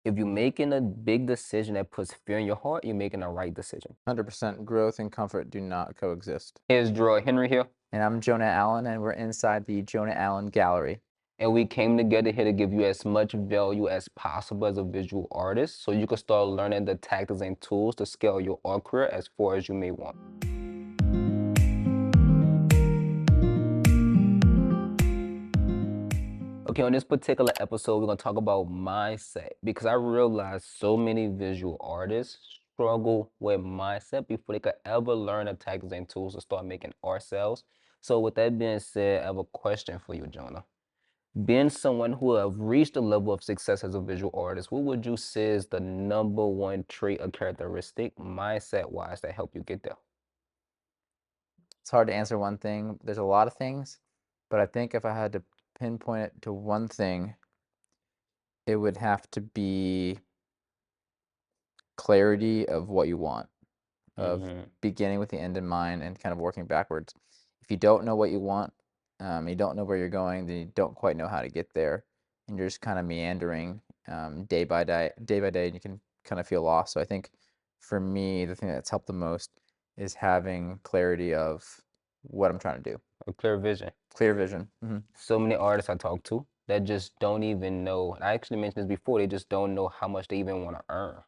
If you're making a big decision that puts fear in your heart, you're making a right decision. 100% growth and comfort do not coexist. Here's Jaroid Henry here, And I'm Jonah Allen, and we're inside the Jonah Allen Gallery. and we came together here to give you as much value as possible as a visual artist so you can start learning the tactics and tools to scale your art career as far as you may want. Okay, on this particular episode, we're going to talk about mindset because I realize so many visual artists struggle with mindset before they could ever learn the tactics and tools to start making art sales. So, with that being said, I have a question for you, Jonah. Being someone who have reached a level of success as a visual artist, what would you say is the number one trait or characteristic mindset wise that help you get there? It's hard to answer one thing. There's a lot of things, but I think if I had to pinpoint it to one thing, it would have to be clarity of what you want, of Hmm. beginning with the end in mind and kind of working backwards. If you don't know what you want, you don't know where you're going, then you don't quite know how to get there, and you're just kind of meandering day by day, and you can kind of feel lost. So I think for me, the thing that's helped the most is having clarity of what I'm trying to do, A clear vision. clear vision. So many artists I talk to that just don't even know. I actually mentioned this before, they just don't know how much they even want to earn.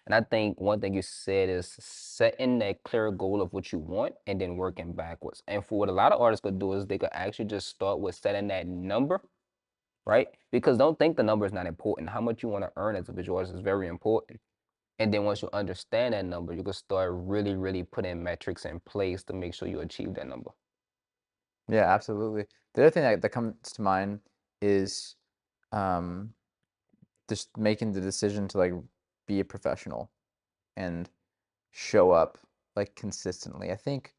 And I think one thing you said is setting that clear goal of what you want and then working backwards. And for what a lot of artists could do is they could actually just start with setting that number, right? Because don't think the number is not important. How much you want to earn as a visual artist is very important. And then once you understand that number, you can start really, really putting metrics in place to make sure you achieve that number. Yeah, absolutely. The other thing that comes to mind is um, just making the decision to like be a professional and show up like consistently. I think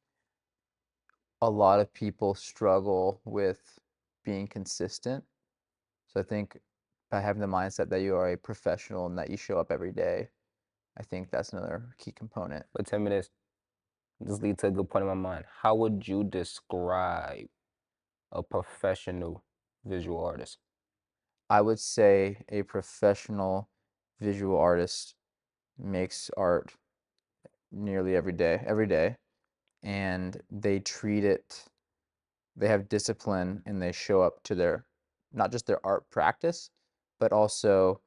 a lot of people struggle with being consistent. So I think by having the mindset that you are a professional and that you show up every day, I think that's another key component. But 10 minutes, this leads to a good point in my mind. How would you describe a professional visual artist? I would say a professional visual artist makes art nearly every day, and they treat it, they have discipline and they show up to their, not just their art practice, but also,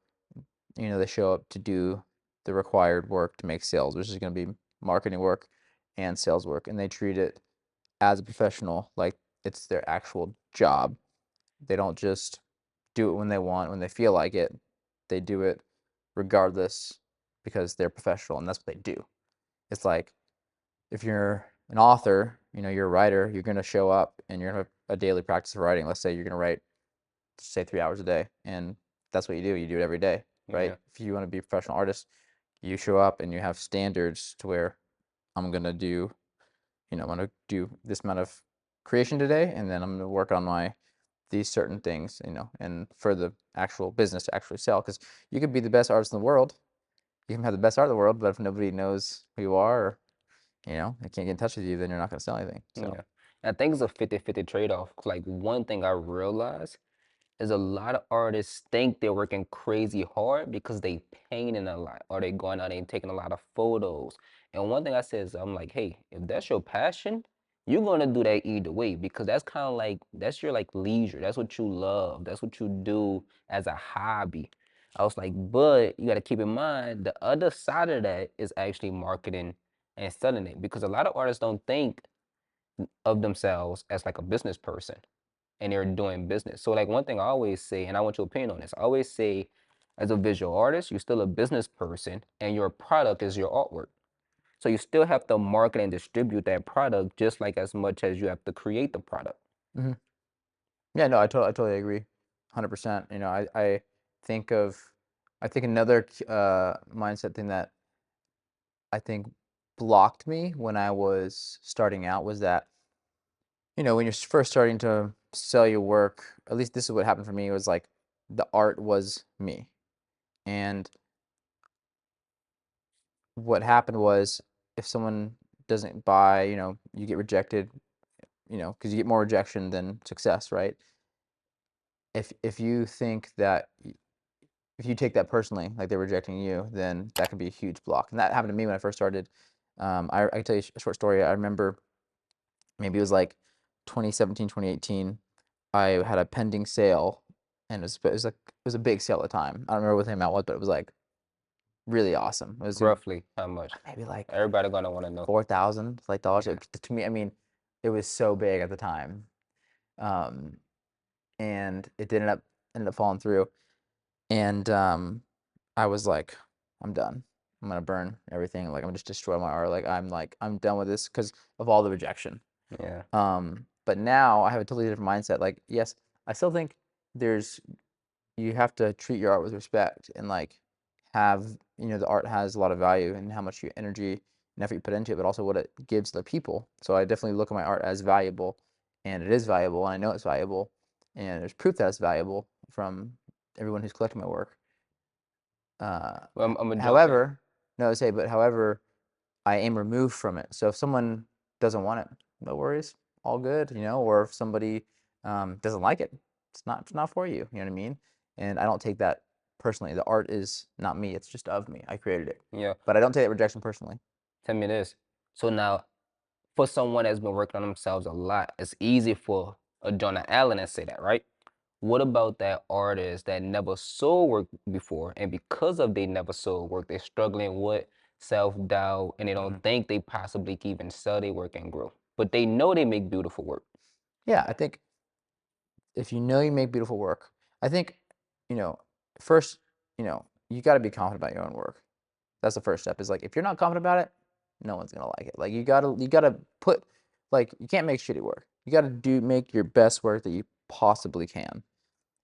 they show up to do the required work to make sales, which is going to be marketing work and sales work. And they treat it as a professional, like it's their actual job. They don't just do it when they want, when they feel like it. They do it regardless because they're professional and that's what they do. It's like if you're an author, you're a writer, you're going to show up and you're going to have a daily practice of writing. Let's say you're going to write, say, 3 hours a day, and that's what you do. You do it every day, right? Yeah. If you want to be a professional artist, you show up and you have standards to where I'm going to do, I'm going to do this amount of creation today, and then I'm going to work on these certain things, and for the actual business to actually sell. Because you could be the best artist in the world, you can have the best art in the world, but if nobody knows who you are, or, they can't get in touch with you, then you're not going to sell anything. So Yeah. I think it's a 50-50 trade-off. Like one thing I realized is a lot of artists think they're working crazy hard because they painting a lot or they going out and taking a lot of photos. And one thing I said is I'm like, hey, if that's your passion, you're gonna do that either way because that's kind of like that's your like leisure. That's what you love. That's what you do as a hobby. I was like, but you got to keep in mind the other side of that is actually marketing and selling it because a lot of artists don't think of themselves as like a business person and they're doing business. So like one thing I always say, and I want your opinion on this, I always say as a visual artist, you're still a business person and your product is your artwork. So you still have to market and distribute that product just like as much as you have to create the product. mhm. Yeah, no, I totally agree, 100%. Think of, I think another mindset thing that I think blocked me when I was starting out was that, when you're first starting to sell your work, at least this is what happened for me, was like the art was me. And what happened was if someone doesn't buy, you get rejected, because you get more rejection than success, right? If you think that if you take that personally, like they're rejecting you, then that could be a huge block. And that happened to me when I first started. I can tell you a short story. I remember maybe it was like 2017, 2018. I had a pending sale, and it was a big sale at the time. I don't remember what the amount was, but it was like really awesome. It was Roughly how much? maybe like Everybody gonna want to know. 4,000 like dollars. Yeah. To me, I mean, it was so big at the time, um, and it ended up falling through. And I was like, I'm done. I'm gonna burn everything. Like I'm gonna just destroy my art. I'm done with this because of all the rejection. Yeah. But now I have a totally different mindset. Like, yes, I still think there's you have to treat your art with respect and like have the art has a lot of value and how much energy and effort you put into it, but also what it gives the people. So I definitely look at my art as valuable, and it is valuable, and I know it's valuable, and there's proof that it's valuable from everyone who's collecting my work. Uh, Well, I'm gonna jump in. however, no, say, but however, I am removed from it. So if someone doesn't want it, no worries, all good, or if somebody doesn't like it, it's not for you. You know what I mean? And I don't take that personally. The art is not me; it's just of me. I created it, Yeah. but I don't take that rejection personally. Tell me this. So now, for someone that's been working on themselves a lot, it's easy for a Jonah Allen to say that, right? What about that artist that never saw work before, and because of they never saw work, they're struggling with self-doubt, and they don't Mhm. think they possibly can even sell their work and grow, but they know they make beautiful work. Yeah, I think if you know you make beautiful work, I think, you know, first, you got to be confident about your own work. That's the first step. Is like if you're not confident about it, no one's gonna like it. Like you gotta put like you can't make shitty work. You gotta make your best work that you possibly can.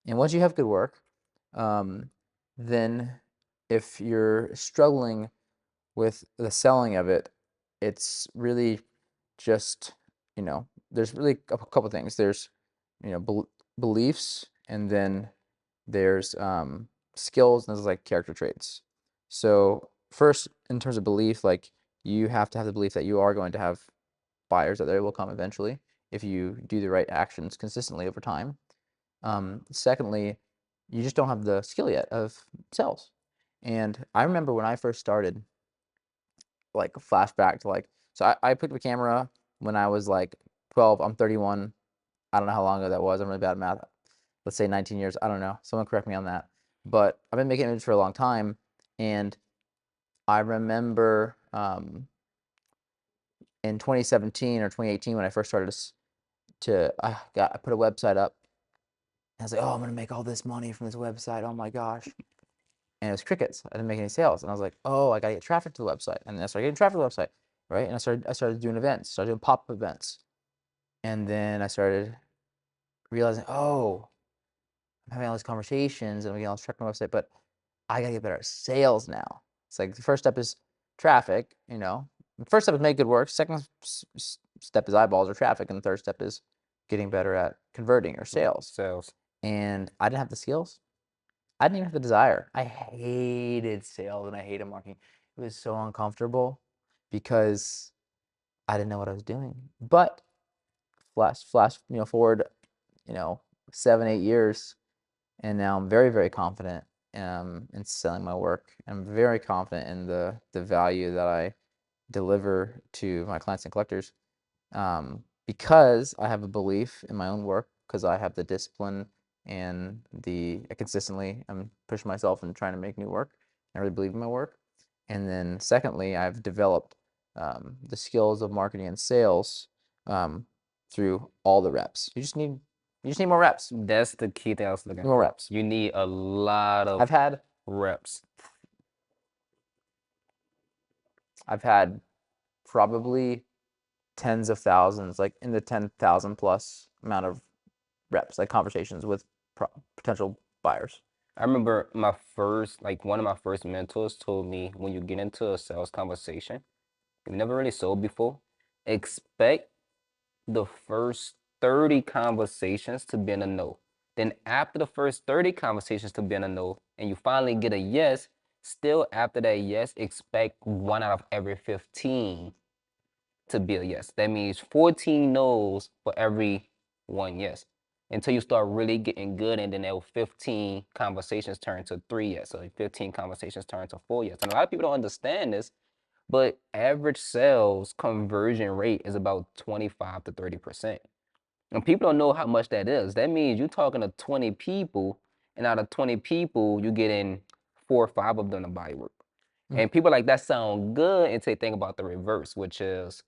And once you have good work, um, then if you're struggling with the selling of it, it's really just, there's really a couple things. There's, beliefs, and then there's skills, and there's like character traits. So first, in terms of belief, like you have to have the belief that you are going to have buyers, that they will come eventually if you do the right actions consistently over time. Secondly, you just don't have the skill yet of sales. And I remember when I first started, like flashback to like, so I picked up a camera when I was like 12. I'm 31. I don't know how long ago that was. I'm really bad at math. Let's say 19 years. I don't know. Someone correct me on that. But I've been making images for a long time, and I remember in 2017 or 2018 when I first started I put a website up. And I was like, oh, I'm gonna make all this money from this website. Oh my gosh. And it was crickets. I didn't make any sales. And I was like, oh, I gotta get traffic to the website. And then I started getting traffic to the website, right? And I started doing events, started doing pop-up events. And then I started realizing, oh, I'm having all these conversations and I'm getting all this traffic on my website, but I gotta get better at sales now. It's like the first step is traffic, The first step is make good work. Second step is eyeballs or traffic, and the third step is getting better at converting or sales. Sales. And I didn't have the skills. I didn't even have the desire. I hated sales and I hated marketing. It was so uncomfortable because I didn't know what I was doing. But flash, forward, you know, 7, 8 years, and now I'm very, very confident in selling my work. I'm very confident in the value that I deliver to my clients and collectors, because I have a belief in my own work, because I have the discipline and I consistently am pushing myself and trying to make new work. I really believe in my work. And then secondly, I've developed the skills of marketing and sales through all the reps. You just need more reps. That's the key thing I was looking More for. reps. You need a lot of I've had reps. I've had probably tens of thousands, like in the 10,000 plus amount of reps, like conversations with potential buyers. I remember one of my first mentors told me when you get into a sales conversation, you've never really sold before, expect the first 30 conversations to be in a no. Then after the first 30 conversations to be in a no, and you finally get a yes, still after that yes, expect one out of every 15 to be a yes. That means 14 no's for every one yes. until you start really getting good, and then that 15 conversations turn to 3 years. So 15 conversations turn to 4 years. And a lot of people don't understand this, but average sales conversion rate is about 25 to 30%. And people don't know how much that is. That means you're talking to 20 people, and out of 20 people, you get in 4 or 5 of them to buy work. Mm-hmm. And people like that sound good until they think about the reverse, which is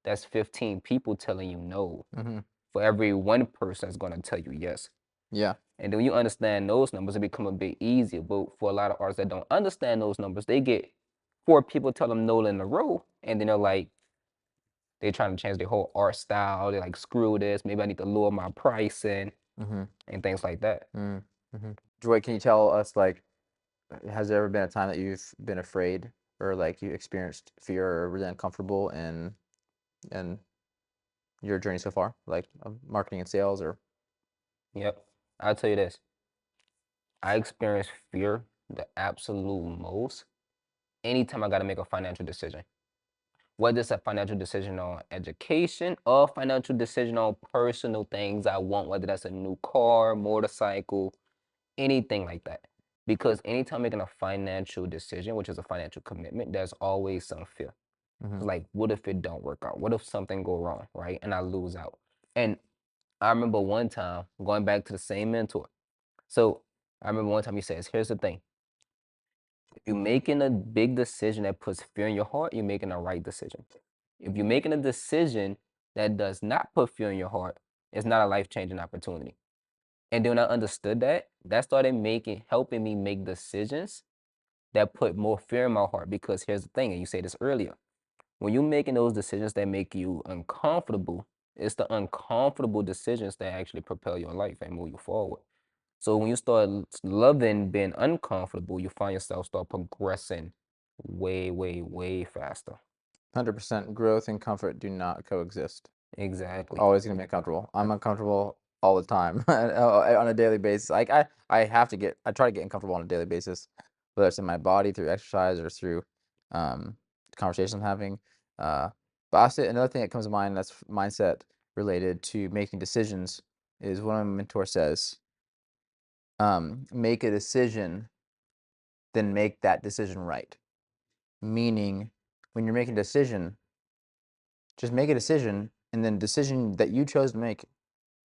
that's 15 people telling you no Mm-hmm. for every one person that's going to tell you yes. Yeah. And then when you understand those numbers, it become a bit easier. But for a lot of artists that don't understand those numbers, they get 4 people tell them no in a row, and then they're like, they're trying to change their whole art style. They're like, screw this. Maybe I need to lower my pricing Mm-hmm. and things like that. Mm-hmm. Joy, can you tell us, like, has there ever been a time that you've been afraid or like you experienced fear or really uncomfortable in your journey so far, like marketing and sales or? Yep. I'll tell you this. I experience fear the absolute most anytime I got to make a financial decision. Whether it's a financial decision on education or financial decision on personal things I want, whether that's a new car, motorcycle, anything like that. Because anytime making a financial decision, which is a financial commitment, there's always some fear. Mm-hmm. It's like, what if it don't work out? What if something go wrong, right? And I lose out. And I remember one time going back to the same mentor. So I remember one time he says, here's the thing. If you're making a big decision that puts fear in your heart, you're making a right decision. If you're making a decision that does not put fear in your heart, it's not a life-changing opportunity. And then when I understood that, that started helping me make decisions that put more fear in my heart. Because here's the thing, and you said this earlier, when you're making those decisions that make you uncomfortable, it's the uncomfortable decisions that actually propel your life and move you forward. So when you start loving being uncomfortable, you find yourself start progressing way, way, way faster. 100% growth and comfort do not coexist. Exactly. Always gonna be uncomfortable. I'm uncomfortable all the time on a daily basis. Like I have to I try to get uncomfortable on a daily basis, whether it's in my body through exercise or through um, conversations I'm having. But I say another thing that comes to mind that's mindset related to making decisions is one of my mentors says, make a decision, then make that decision right. Meaning, when you're making a decision, just make a decision, and then decision that you chose to make,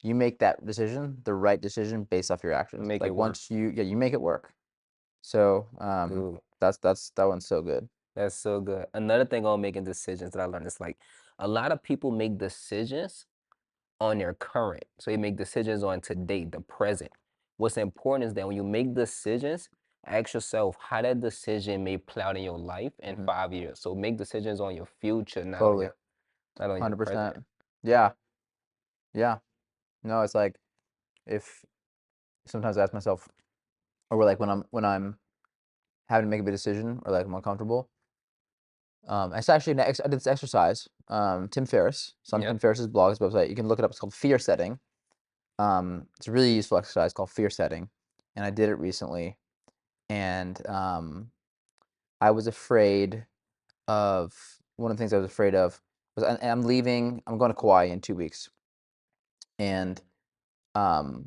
you make that decision, the right decision based off your actions. Make it Like work. once you make it work. So Dude, that one's so good. that's so good. Another thing on making decisions that I learned is like a lot of people make decisions on their current. So you make decisions on today, the present. What's important is that when you make decisions, ask yourself how that decision may play out in your life in Hmm. 5 years. So make decisions on your future, Totally, not on your present. 100%. Yeah, yeah. No, it's like if sometimes I ask myself, or like when I'm having to make a big decision or like I'm uncomfortable. It's actually I did this exercise. Tim Ferriss. It's on Tim Yep. Ferriss's blog, his website. You can look it up. It's called fear setting. It's a really useful exercise called fear setting, and I did it recently. And I was afraid of one of the things I was afraid of was I'm leaving. I'm going to Kauai in 2 weeks, and um,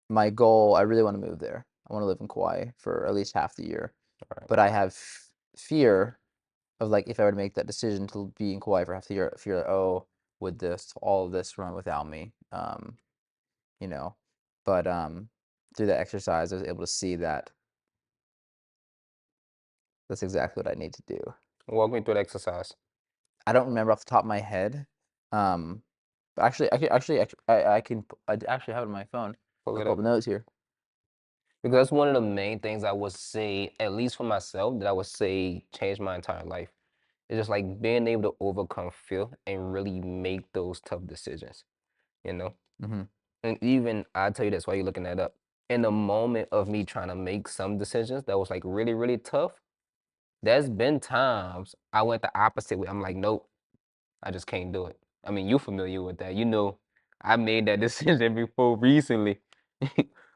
my goal. I really want to move there. I want to live in Kauai for at least half the year, Right. but I have fear of like if I were to make that decision to be in Kauai for half the year, fear that oh, would this all of this run without me? You know, but through that exercise, I was able to see that that's exactly what I need to do. Walk me through the exercise. I don't remember off the top of my head. Um, but actually, I actually have it on my phone. Pull I'll it pull up. the notes here. Because that's one of the main things I would say, at least for myself, that I would say changed my entire life. It's just like being able to overcome fear and really make those tough decisions, you know? Mm-hmm. And even, I'll tell you this while you're looking that up. In the moment of me trying to make some decisions that was like really, really tough, there's been times I went the opposite way. I'm like, nope, I just can't do it. I mean, you familiar with that. You know, I made that decision before recently.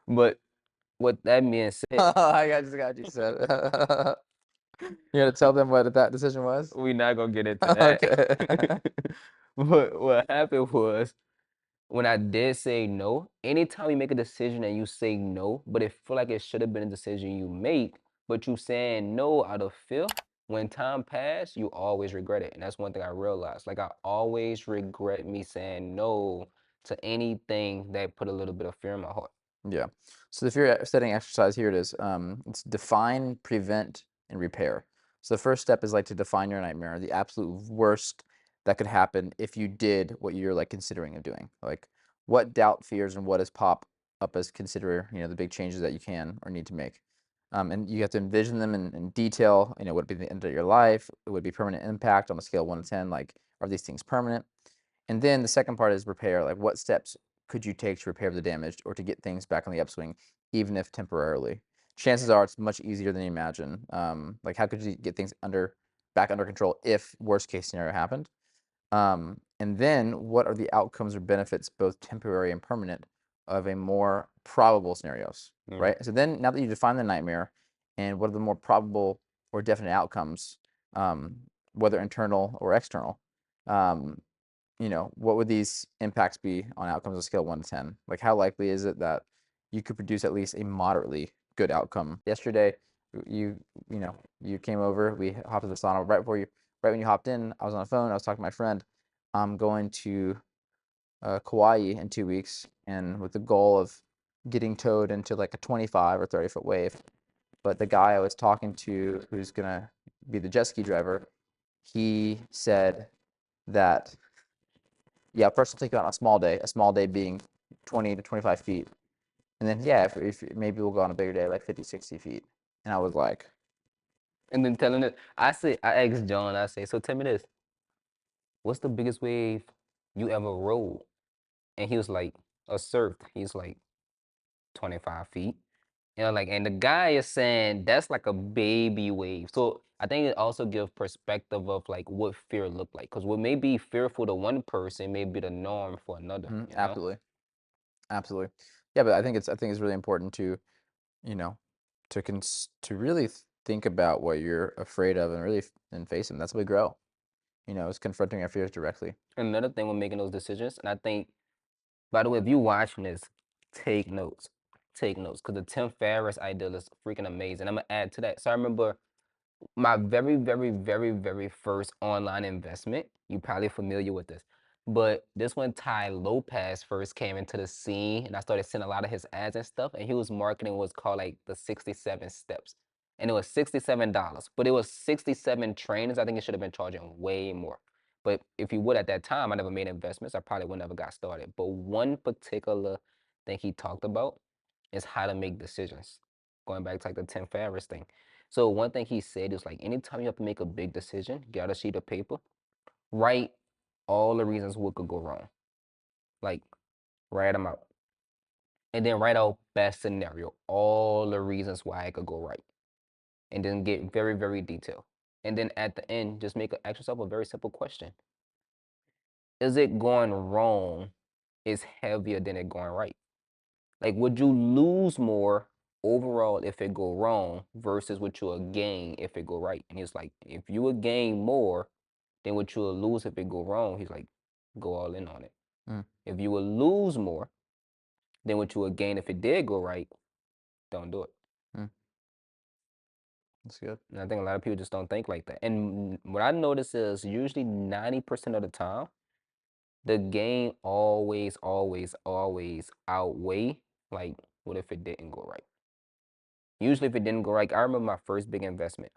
But with that being said, I just got you said. You gotta tell them what that decision was. we not gonna get into that. Okay. But what happened was when I did say no, anytime you make a decision and you say no, but it feel like it should have been a decision you make, but you saying no out of fear, when time pass, you always regret it. And that's one thing I realized. Like I always regret me saying no to anything that put a little bit of fear in my heart. Yeah. So the fear setting exercise, here it is. It's define, prevent, and repair. So the first step is like to define your nightmare, the absolute worst that could happen if you did what you're like considering of doing. Like what doubt, fears, and what is pop up as consider, the big changes that you can or need to make. And you have to envision them in detail. Would it be the end of your life? It would be permanent impact on a scale of 1 to 10. Like, are these things permanent? And then the second part is repair. Like, what steps could you take to repair the damage or to get things back on the upswing, even if temporarily? Chances are it's much easier than you imagine. Like, how could you get things back under control if worst case scenario happened? And then what are the outcomes or benefits, both temporary and permanent, of a more probable scenarios, Mm. right? So then now that you define the nightmare and what are the more probable or definite outcomes, um, whether internal or external, um, what would these impacts be on outcomes on a scale of 1 to 10? Like, how likely is it that you could produce at least a moderately good outcome? Yesterday, you you know, you came over, we hopped in the sauna right when you hopped in, I was on the phone, I was talking to my friend. I'm going to Kauai in 2 weeks, and with the goal of getting towed into like a 25 or 30-foot wave. But the guy I was talking to, who's gonna be the jet ski driver, he said that, yeah, first we'll take you on a small day being 20 to 25 feet. And then, yeah, if maybe we'll go on a bigger day, like 50, 60 feet. And I was like, And then telling it, I asked John, I say, so tell me this, what's the biggest wave you ever rode? And he was like, or surfed. He's like 25 feet. Like, and the guy is saying that's like a baby wave. So I think it also gives perspective of like what fear look like. Because what may be fearful to one person may be the norm for another, "Mhm, you know? absolutely, absolutely. Yeah, but I think it's really important to, you know, to really think about what you're afraid of and really and face them. That's how we grow. Is confronting our fears directly. Another thing when making those decisions, and I think, by the way, if you watching this, take notes. Take notes. Because the Tim Ferriss ideal is freaking amazing. I'm gonna add to that. So I remember my very, very, very, very first online investment. You're probably familiar with this. But this when Ty Lopez first came into the scene and I started seeing a lot of his ads and stuff, and he was marketing what's called like the 67 steps. And it was $67, but it was 67 trainers. I think it should have been charging way more. But if you would at that time, I never made investments. I probably would never got started. But one particular thing he talked about is how to make decisions. Going back to like the Tim Ferriss thing. So one thing he said is like anytime you have to make a big decision, get out a sheet of paper, write all the reasons what could go wrong. Like write them out. And then write out best scenario, all the reasons why it could go right. And then get very, very detailed. And then at the end, just ask yourself a very simple question. Is it going wrong is heavier than it going right? Like would you lose more overall if it go wrong versus what you'll gain if it go right? And he's like, if you would gain more than what you'll lose if it go wrong, he's like, go all in on it. Mm, If you will lose more than what you would gain if it did go right, don't do it. mm, that's good. And I think a lot of people just don't think like that. And what I notice is usually 90% of the time, the gain always, always, always outweigh like what if it didn't go right. Usually if it didn't go right, I remember my first big investment.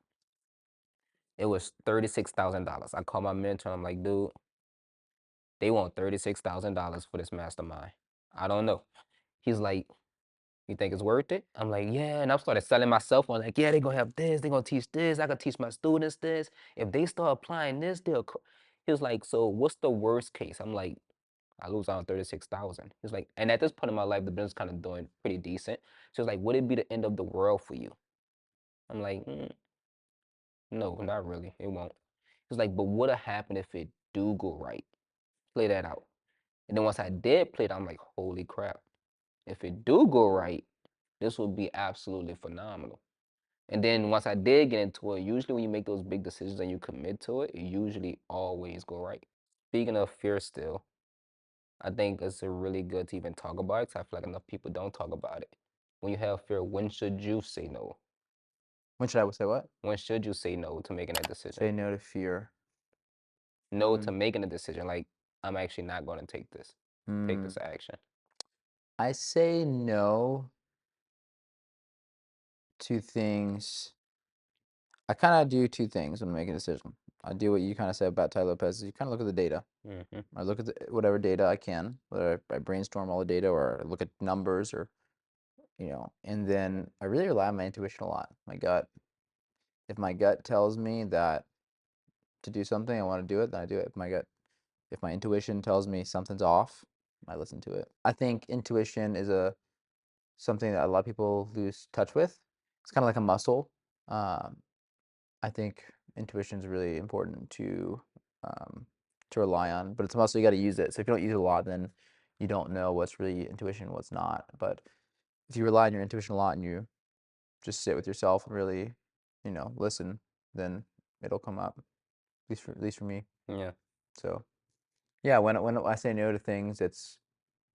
It was $36,000. I called my mentor. I'm like, dude, they want $36,000 for this mastermind. I don't know. He's like, you think it's worth it? I'm like, yeah. And I started selling myself on like, yeah, they're gonna have this, they're gonna teach this, I could teach my students this. If they start applying this, he was like, so what's the worst case? I'm like, I lose out on 36,000. He's like, and at this point in my life, the business kind of doing pretty decent. So it's like, would it be the end of the world for you? I'm like, no, not really. It won't. He's like, but what'll happen if it do go right? Play that out. And then once I did play it, I'm like, holy crap. If it do go right, this would be absolutely phenomenal. And then once I did get into it, usually when you make those big decisions and you commit to it, it usually always go right. Speaking of fear still, I think it's really good to even talk about it 'cause I feel like enough people don't talk about it. When you have fear, when should you say no? When should I say what? When should you say no to making a decision? Say no to fear. No to Mm, making a decision, like, I'm actually not gonna take mm. this action. I say no to things. I kind of do two things when making a decision. I do what you kind of said about Tai Lopez. You kind of look at the data. Mhm. I look at whatever data I can, whether I brainstorm all the data or I look at numbers or, and then I really rely on my intuition a lot. My gut. If my gut tells me that to do something, I want to do it, then I do it. If my intuition tells me something's off, I listen to it. I think intuition is something that a lot of people lose touch with. It's kind of like a muscle. Um, I think intuition is really important um, to rely on, but it's a muscle you got to use it. So if you don't use it a lot, then you don't know what's really intuition, what's not. But if you rely on your intuition a lot and you just sit with yourself and really, listen, then it'll come up. At least for me. Yeah. So yeah, when I say no to things, it's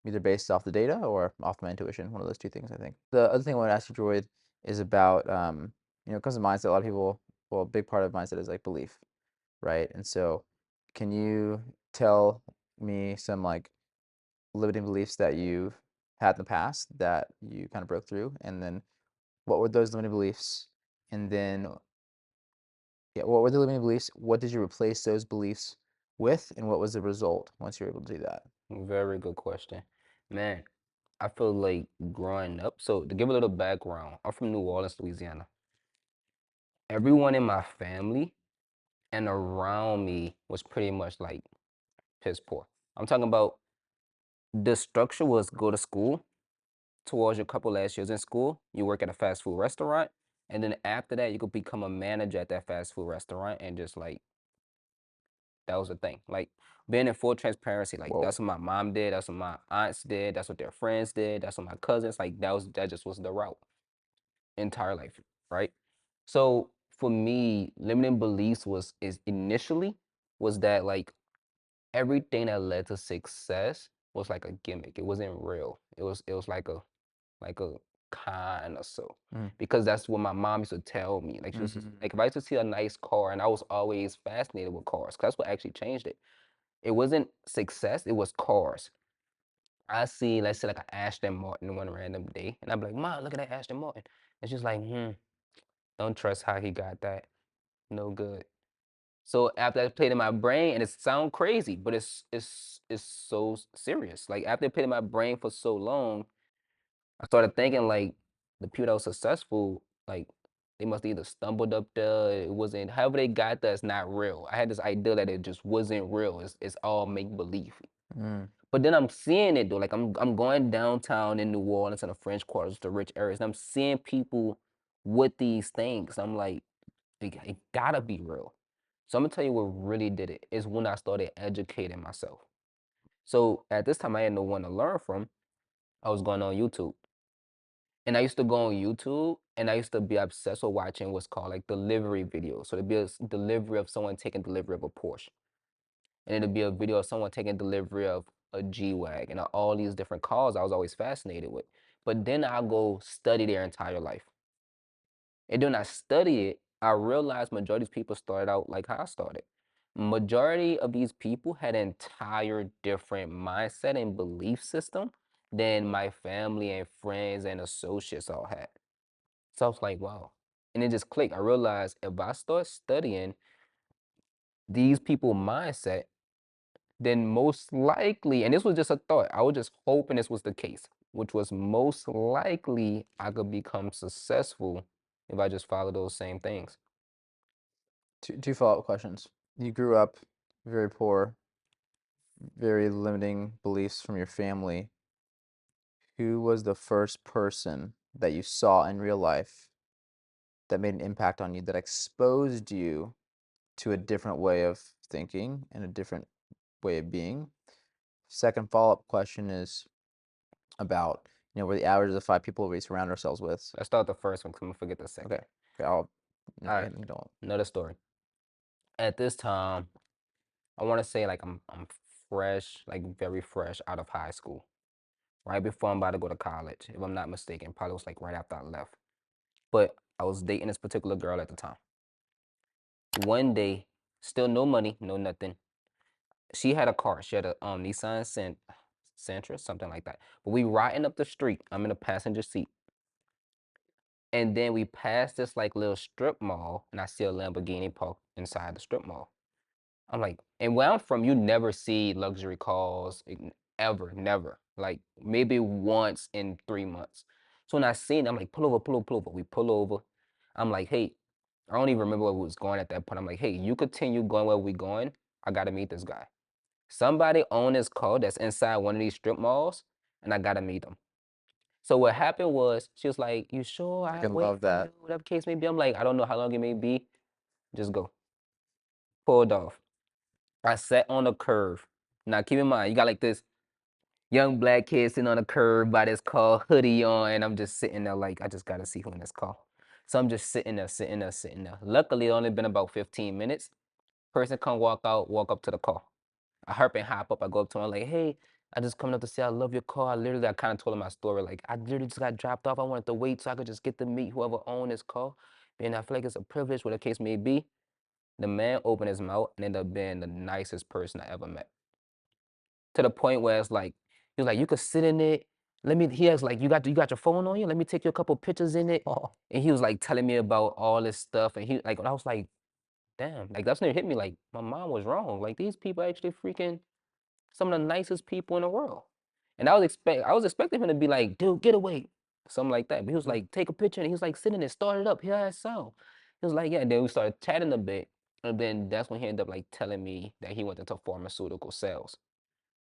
either based off the data or off my intuition. One of those two things, I think. The other thing I want to ask you, Droid, is about it comes to mindset. A lot of people, well, a big part of mindset is like belief, right? And so, can you tell me some like limiting beliefs that you've had in the past that you kind of broke through, and then what were those limiting beliefs? And then, yeah, what were the limiting beliefs? What did you replace those beliefs with, and what was the result once you were able to do that? Very good question. Man, I feel like growing up, so to give a little background, I'm from New Orleans, Louisiana. Everyone in my family and around me was pretty much like piss poor. I'm talking about the structure was go to school, towards your couple last years in school, you work at a fast food restaurant, and then after that, you could become a manager at that fast food restaurant, and just like that was the thing. Like being in full transparency, like Whoa. that's what my mom did, that's what my aunts did, that's what their friends did, that's what my cousins like. That just was the route entire life, right? So for me, limiting beliefs is initially was that like everything that led to success was like a gimmick. It wasn't real. It was like a kind of so. Mm. Because that's what my mom used to tell me. Like she was just, Mm. like if I used to see a nice car, and I was always fascinated with cars, 'cause that's what actually changed it. It wasn't success, it was cars. I see, let's say like an Aston Martin one random day, and I'm like, Mom, look at that Aston Martin. And she's like, don't trust how he got that. No good. So after that played in my brain, and it sound crazy, but it's so serious. Like after it played in my brain for so long, I started thinking like the people that were successful, like they must either stumbled up there, it wasn't however they got there, it's not real. I had this idea that it just wasn't real. It's all make believe. Mm. But then I'm seeing it though. Like I'm going downtown in New Orleans in the French quarters, the rich areas, and I'm seeing people with these things. I'm like, it gotta be real. So I'm gonna tell you what really did it is when I started educating myself. So at this time I had no one to learn from. I was going on YouTube. And I used to go on YouTube and I used to be obsessed with watching what's called like delivery videos. So there'd be a delivery of someone taking delivery of a Porsche. And it'd be a video of someone taking delivery of a G-Wagon and all these different cars I was always fascinated with. But then I go study their entire life. And then I study it, I realized majority of these people started out like how I started. Majority of these people had an entire different mindset and belief system than my family and friends and associates all had. So I was like, wow. And it just clicked. I realized if I start studying these people mindset, then most likely, and this was just a thought, I was just hoping this was the case, which was most likely I could become successful if I just follow those same things. Two follow-up questions. You grew up very poor, very limiting beliefs from your family. Who was the first person that you saw in real life that made an impact on you, that exposed you to a different way of thinking and a different way of being? Second follow-up question is about, we're the average of the five people we surround ourselves with. Let's start the first one because I'm gonna forget the Okay. second. Okay, I'll, All right, don't. another story. At this time, I want to say like I'm fresh, like very fresh out of high school, right before I'm about to go to college, if I'm not mistaken. Probably was like right after I left. But I was dating this particular girl at the time. One day, still no money, no nothing. She had a car. She had a Nissan Sentra, something like that. But we riding up the street. I'm in the passenger seat. And then we passed this like little strip mall, and I see a Lamborghini parked inside the strip mall. I'm like, and where I'm from, you never see luxury cars ever, never. Like maybe once in 3 months. So when I seen it, I'm like, pull over, pull over, pull over. We pull over. I'm like, hey, I don't even remember where we was going at that point. I'm like, hey, you continue going where we going. I gotta meet this guy. Somebody owned this car that's inside one of these strip malls, and I gotta meet them. So what happened was she was like, "You sure I Freaking wait love for you?" that. Whatever case may be. I'm like, I don't know how long it may be. Just go. Pulled off. I sat on the curve. Now keep in mind, you got like this young black kid sitting on the curb by this car, hoodie on, and I'm just sitting there like I just gotta see who in this car. So I'm just sitting there, sitting there, sitting there. Luckily, it only been about 15 minutes. Person come walk out, walk up to the car. I hurp and hop up. I go up to him like, hey, I just coming up to say I love your car. I kind of told him my story. Like, I literally just got dropped off. I wanted to wait so I could just get to meet whoever owned this car. And I feel like it's a privilege, whatever the case may be. The man opened his mouth and ended up being the nicest person I ever met. To the point where it's like, he was like, you could sit in it. He asked like, you got your phone on you? Let me take you a couple pictures in it. Oh, And he was like telling me about all this stuff. And he like, I was like, damn, like that's when it hit me. Like, my mom was wrong. Like, these people actually freaking some of the nicest people in the world. And I was expecting him to be like, dude, get away. Something like that. But he was mhm, like, take a picture. And he was like sitting there, start it up. Here I saw. He was like, yeah. And then we started chatting a bit. And then that's when he ended up like telling me that he went into pharmaceutical sales.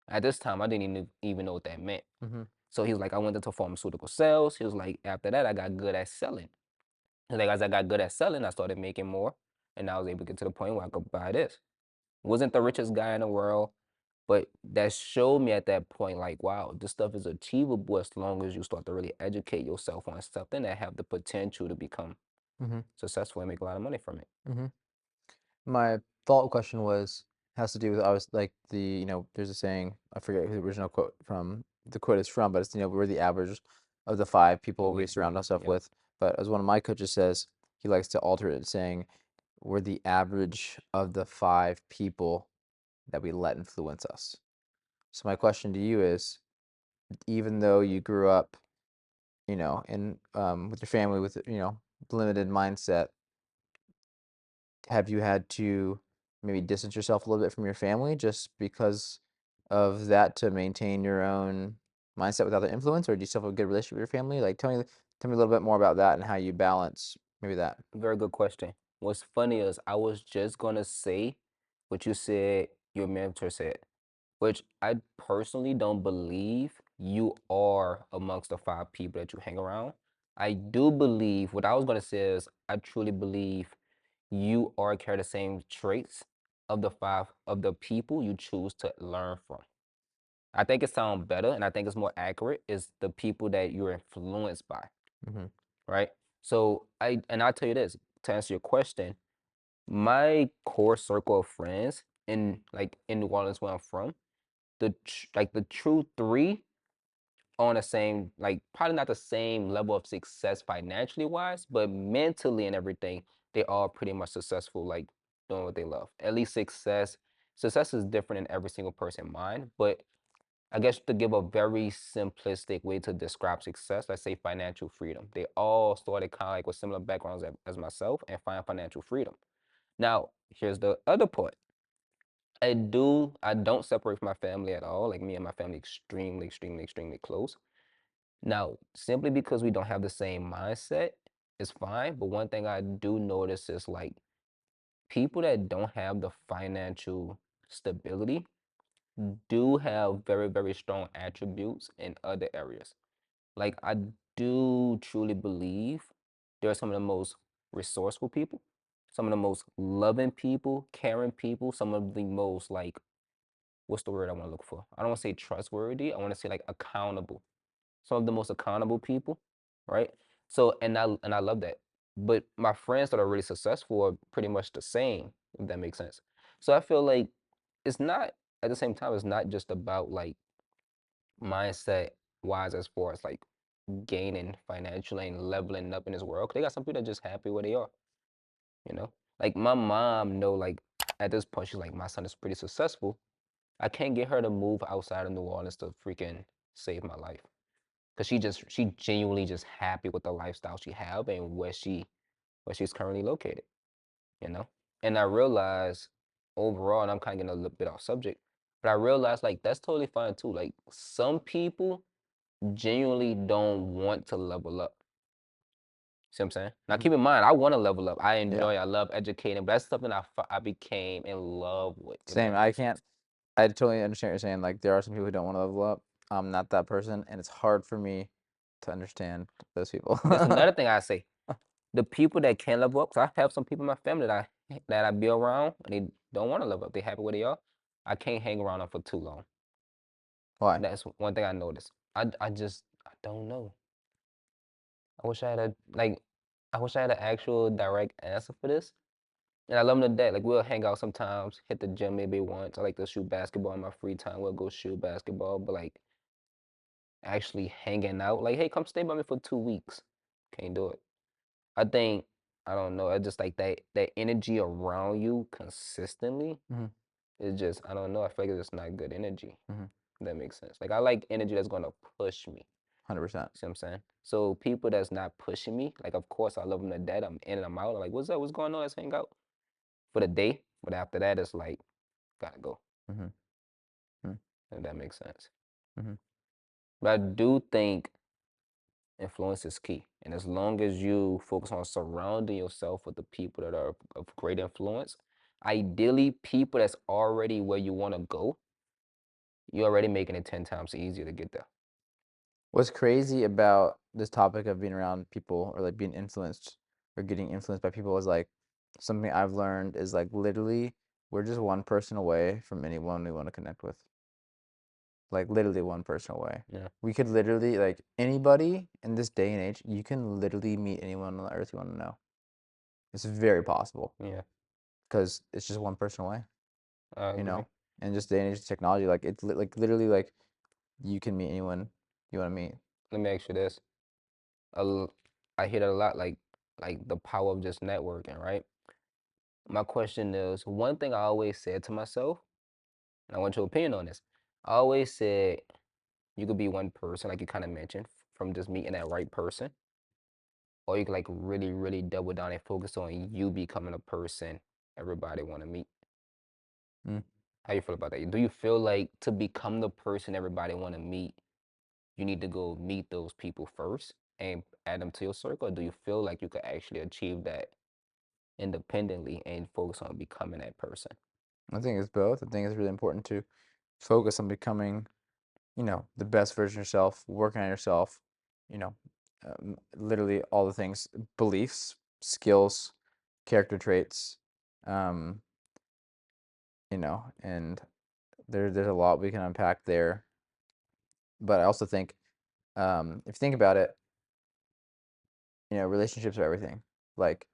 At this time, I didn't even know what that meant. mhm, So he was like, I went into pharmaceutical sales. He was like, after that, I got good at selling. And like as I got good at selling, I started making more. And I was able to get to the point where I could buy this. Wasn't the richest guy in the world, but that showed me at that point, like, wow, this stuff is achievable as long as you start to really educate yourself on something that have the potential to become mhm, successful and make a lot of money from it. mhm. My follow-up question has to do with I was like there's a saying, I forget who the original quote is from, but it's we're the average of the five people we surround ourselves Yep. with. But as one of my coaches says, he likes to alter it, saying we're the average of the five people that we let influence us. So my question to you is, even though you grew up, in with your family with limited mindset, have you had to maybe distance yourself a little bit from your family just because of that to maintain your own mindset without the influence, or do you still have a good relationship with your family? Like, tell me a little bit more about that and how you balance maybe that. Very good question. What's funny is I was just gonna say what you said your mentor said, which I personally don't believe you are amongst the five people that you hang around. I do believe what I was gonna say is I truly believe you are carry the same traits of the five of the people you choose to learn from. I think it sounds better and I think it's more accurate is the people that you're influenced by, Mm-hmm. right? So I'll tell you this to answer your question, my core circle of friends in New Orleans where I'm from, the true three on the same, like probably not the same level of success financially wise, but mentally and everything, they all pretty much successful, like doing what they love. At least success is different in every single person mind, but I guess to give a very simplistic way to describe success, let's say financial freedom. They all started kind of like with similar backgrounds as myself and find financial freedom. Now, here's the other part. I don't separate from my family at all. Like me and my family extremely, extremely, extremely close. Now, simply because we don't have the same mindset is fine. But one thing I do notice is like people that don't have the financial stability do have very, very strong attributes in other areas. Like I do truly believe there are some of the most resourceful people, some of the most loving people, caring people, some of the most like what's the word I want to look for? I don't want to say trustworthy. I want to say like accountable. Some of the most accountable people, right? So and I love that. But my friends that are really successful are pretty much the same, if that makes sense. So I feel like it's not. at the same time, it's not just about like mindset wise as far as like gaining financially and leveling up in this world. 'Cause they got some people that just happy where they are, you know? Like my mom know like at this point she's like my son is pretty successful. I can't get her to move outside of New Orleans to freaking save my life. Cause she genuinely just happy with the lifestyle she have and where she's currently located, you know? And I realize overall, and I'm kind of getting a little bit off subject, but I realize like that's totally fine too. Like some people genuinely don't want to level up. See what I'm saying? Now Mhm. keep in mind, I want to level up. Yeah. I love educating, but that's something I became in love with, if Same. that makes sense. I totally understand what you're saying. Like there are some people who don't want to level up. I'm not that person, and it's hard for me to understand those people. That's another thing I say. The people that can level up, 'cause I have some people in my family that I be around and they don't want to level up. They happy where they are. I can't hang around them for too long. Why? That's one thing I noticed. I don't know. I wish I had a like I wish I had an actual direct answer for this. And I love them to death. Like we'll hang out sometimes, hit the gym maybe once. I like to shoot basketball in my free time. We'll go shoot basketball, but like actually hanging out, like, hey, come stay by me for 2 weeks. Can't do it. I think I don't know. I just like that energy around you consistently. Mhm. It's just I don't know. I feel like it's just not good energy. Mhm. If that makes sense. Like I like energy that's gonna push me. 100%. See what I'm saying? So people that's not pushing me, like of course I love them to death. I'm in and I'm out. I'm like, what's up? What's going on? Let's hang out for the day. But after that, it's like gotta go. Mhm. Mhm. If that makes sense. Mhm. But I do think influence is key. And as long as you focus on surrounding yourself with the people that are of great influence, ideally people that's already where you want to go, you're already making it 10 times easier to get there. What's crazy about this topic of being around people or like being influenced or getting influenced by people is like something I've learned is like literally we're just one person away from anyone we want to connect with. Like literally one person away. Yeah. We could literally like anybody in this day and age, you can literally meet anyone on the earth you want to know. It's very possible Yeah. because it's just one person away, I you agree. know? And just day and age of technology, like like literally like you can meet anyone you want to meet. Let me ask you this. A l- I hear that a lot, like the power of just networking, right? My question is, one thing I always said to myself, and I want your opinion on this. I always said you could be one person, like you kind of mentioned, from just meeting that right person, or you could like really, really double down and focus on you becoming a person everybody want to meet. Mm. How you feel about that? Do you feel like to become the person everybody want to meet, you need to go meet those people first and add them to your circle? Or do you feel like you could actually achieve that independently and focus on becoming that person? I think it's both. I think it's really important to focus on becoming, the best version of yourself, working on yourself, you know, literally all the things, beliefs, skills, character traits, um, and there's a lot we can unpack there. But I also think, if you think about it, relationships are everything. Like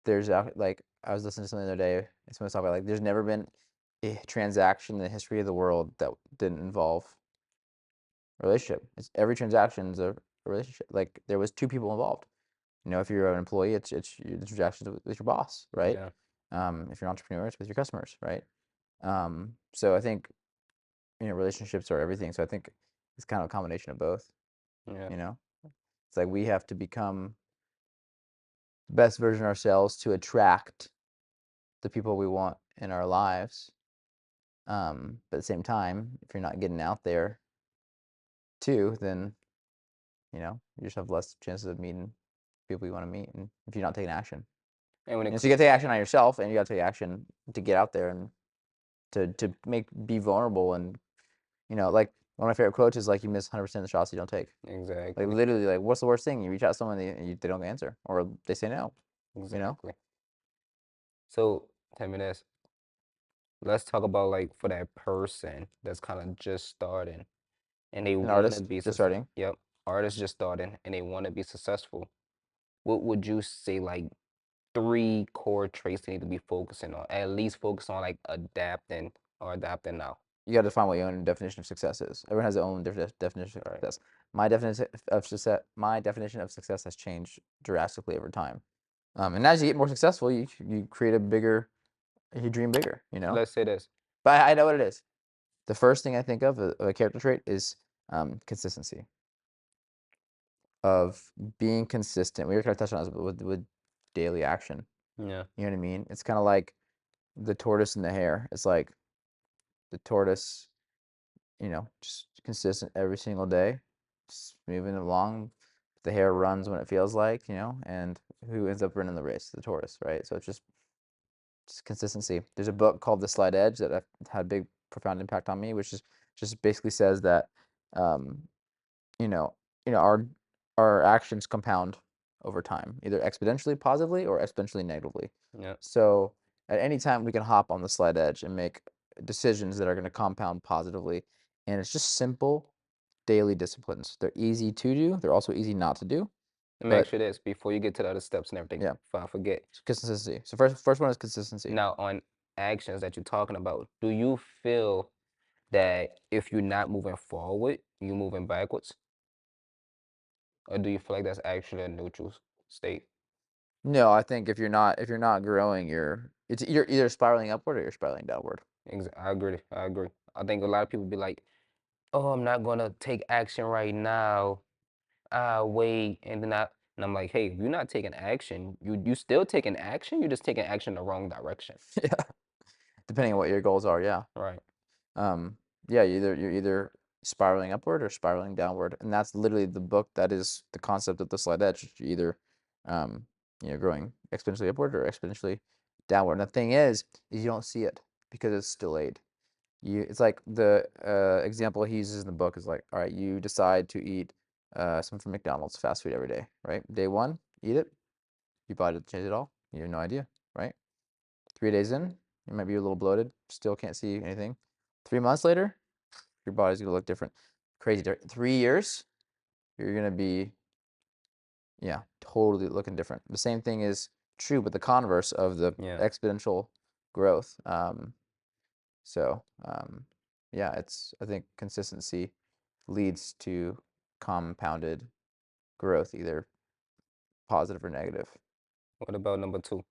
like I was listening to something the other day, and someone was talking about like there's never been a transaction in the history of the world that didn't involve a relationship. It's every transaction is a relationship. Like there was two people involved. If you're an employee, the transaction with your boss, right? Yeah, If you're an entrepreneur, it's with your customers, right? So I think relationships are everything. So I think it's kind of a combination of both. yeah. You know, it's like we have to become the best version of ourselves to attract the people we want in our lives. But at the same time, if you're not getting out there too, then you just have less chances of meeting people you want to meet, and if you're not taking action. And when it And so you got to take action on yourself, and you got to take action to get out there and to be vulnerable. And like one of my favorite quotes is like, "You miss 100% of the shots you don't take." Like exactly, literally, like what's the worst thing? You reach out to someone, they don't answer, or they say no. You know, exactly. So tell me this. Let's talk about like for that person that's kind of just starting and they an want to artist be just successful. starting. Yep, artists just starting and they want to be successful. What would you say like three core traits they need to be focusing on? At least focus on like adapting or adapting now. you got to define what your own definition of success is. Everyone has their own definition of Right. success. My definition of success has changed drastically over time. And as you get more successful, you create a bigger, you dream bigger, you know. Let's say this. But I know what it is. The first thing I think of a character trait is consistency, of being consistent. We were kind of touched on this with daily action. Yeah. You know what I mean? It's kind of like the tortoise and the hare. It's like the tortoise, just consistent every single day, just moving along. The hare runs when it feels like, and who ends up winning the race? The tortoise, right? So it's just consistency. There's a book called The Slight Edge that had a big, profound impact on me, which is just basically says that, um, you know, our actions compound over time, either exponentially positively or exponentially negatively. Yeah. So at any time we can hop on the slight edge and make decisions that are going to compound positively. And it's just simple daily disciplines. They're easy to do. They're also easy not to do. Let me But ask you this before you get to the other steps and everything. yeah, If I forget. it's consistency. So first one is consistency. Now, on actions that you're talking about, do you feel that if you're not moving forward, you're moving backwards? Or do you feel like that's actually a neutral state? No, I think if you're not growing, you're either spiraling upward or you're spiraling downward. I agree. I agree. I think a lot of people be like, "Oh, I'm not gonna take action right now. Wait," and I'm like, "Hey, if you're not taking action, you still taking action. You're just taking action in the wrong direction." Yeah, depending on what your goals are. Yeah. Right. Um, yeah, you're either spiraling upward or spiraling downward, and that's literally the book. That is the concept of the slight edge. You're either, growing exponentially upward or exponentially downward. And the thing is you don't see it because it's delayed. It's like the example he uses in the book is like, all right, you decide to eat something from McDonald's, fast food every day, right? Day one, eat it. Your body doesn't change at all. You have no idea, right? 3 days in, you might be a little bloated, still can't see anything. 3 months later, your body's gonna look different. Crazy different. 3 years, you're gonna be, yeah, totally looking different. The same thing is true, but the converse of the Yeah. exponential growth. So yeah, I think consistency leads to compounded growth, either positive or negative. What about number two?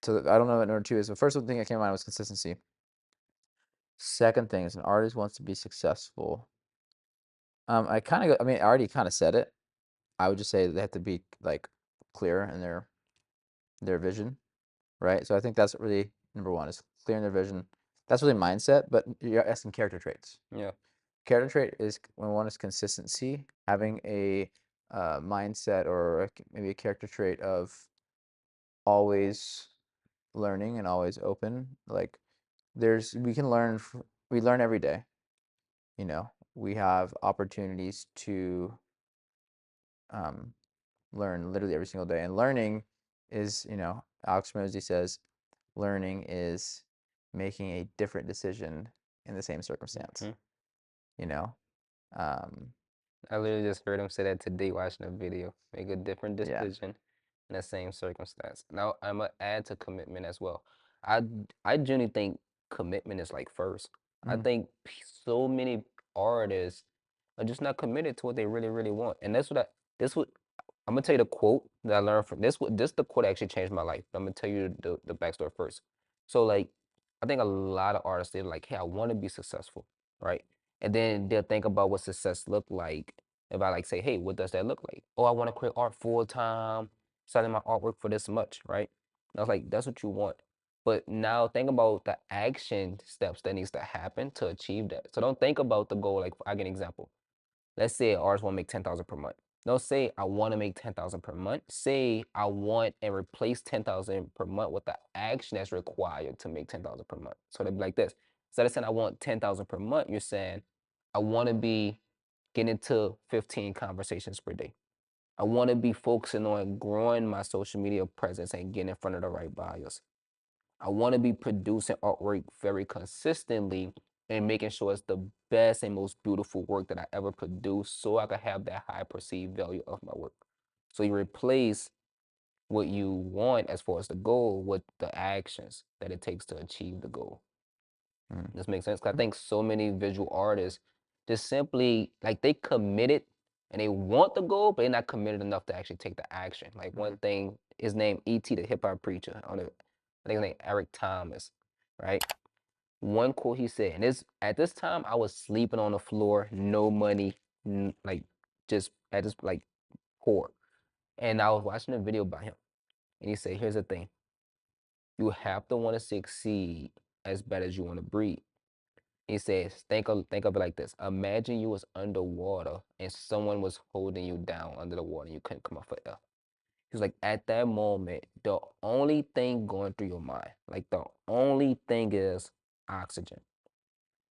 So I don't know what number two is. The first thing that came to mind was consistency. Second thing is an artist wants to be successful. I already kind of said it. I would just say they have to be like clear in their vision, right? So I think that's really number one is clear in their vision. That's really mindset, but you're asking character traits. Yeah. Character trait is when one is consistency, having a mindset or maybe a character trait of always learning and always open. Like we can learn, we learn every day. We have opportunities to um, learn literally every single day. And learning is, Alex Mosey says, learning is making a different decision in the same circumstance. Hmm. You know, um, I literally just heard him say that today watching a video. Make a different yeah. decision in the same circumstance. Now I'm gonna add to commitment as well. I I genuinely think commitment is like first. I Mhm. think so many artists are just not committed to what they really, really want. And that's what this what I'm gonna tell you the quote that I learned from this the quote actually changed my life. I'm gonna tell you the backstory first. So like I think a lot of artists they're like, hey, I want to be successful, right? And then they'll think about what success look like. If I like say, hey, what does that look like? Oh, I want to create art full time, selling my artwork for this much, right? And I was like, that's what you want. But now think about the action steps that needs to happen to achieve that. So don't think about the goal. Like I get an example. Let's say an artist want to make 10,000 per month. Don't say I want to make 10,000 per month. Say I want and replace 10,000 per month with the action that's required to make 10,000 per month. So they'd be like this. Instead of saying I want 10,000 per month, you're saying I want to be getting to 15 conversations per day. I want to be focusing on growing my social media presence and getting in front of the right buyers. I want to be producing artwork very consistently and making sure it's the best and most beautiful work that I ever produced so I can have that high perceived value of my work. So you replace what you want as far as the goal with the actions that it takes to achieve the goal. Mm. This makes sense. 'Cause I think so many visual artists just simply like they committed and they want the goal, but they're not committed enough to actually take the action. Like one Mhm. thing, his name E.T. the hip hop preacher. I think his name Eric Thomas, right? One quote he said, and this at this time I was sleeping on the floor, no money, like just at this like poor. And I was watching a video by him, and he said, "Here's the thing: you have to want to succeed as bad as you want to breathe." He says, think of it like this. Imagine you was underwater and someone was holding you down under the water and you couldn't come up for air. He's like, at that moment, the only thing going through your mind, like the only thing is oxygen.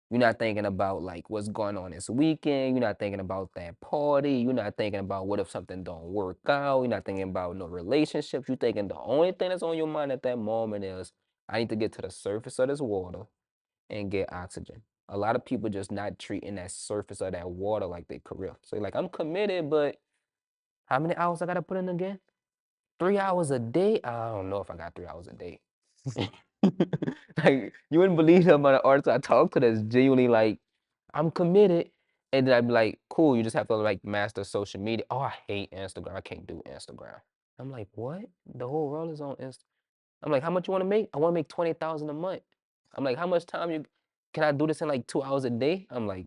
You're not thinking about like what's going on this weekend. You're not thinking about that party. You're not thinking about what if something don't work out. You're not thinking about no relationships. You're thinking the only thing that's on your mind at that moment is I need to get to the surface of this water and get oxygen. A lot of people just not treating that surface of that water like their career. So like I'm committed, but how many hours I gotta put in again? 3 hours a day? I don't know if I got 3 hours a day. Like you wouldn't believe the amount of artists I talk to that's genuinely like, I'm committed. And then I'd be like, cool, you just have to like master social media. Oh, I hate Instagram. I can't do Instagram. I'm like, what? The whole world is on Instagram. I'm like, how much you want to make? I want to make 20,000 a month. I'm like, how much time you can I do this in like 2 hours a day? I'm like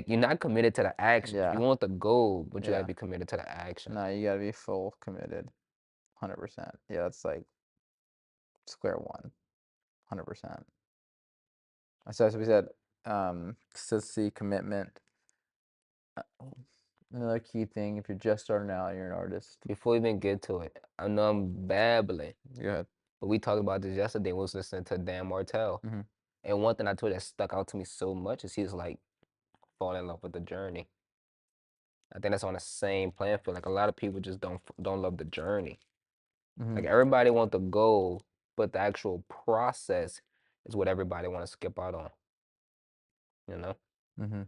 you're not committed to the actions. You Yeah. want the goal, but you gotta Yeah. be committed to the actions. No, you gotta be full committed. 100%. Yeah, that's like square one. 100%. So as we said, consistency, commitment. Another key thing if you're just starting out, you're an artist. Before we even get to it, I know I'm babbling, Go ahead. but we talked about this yesterday. We was listening to Dan Martell. Mm-hmm. And one thing I told you that stuck out to me so much is he's like falling in love with the journey. I think that's on the same playing field. Like a lot of people just don't love the journey. Mm-hmm. Like everybody wants the goal, but the actual process is what everybody want to skip out on, you know? Mm-hmm.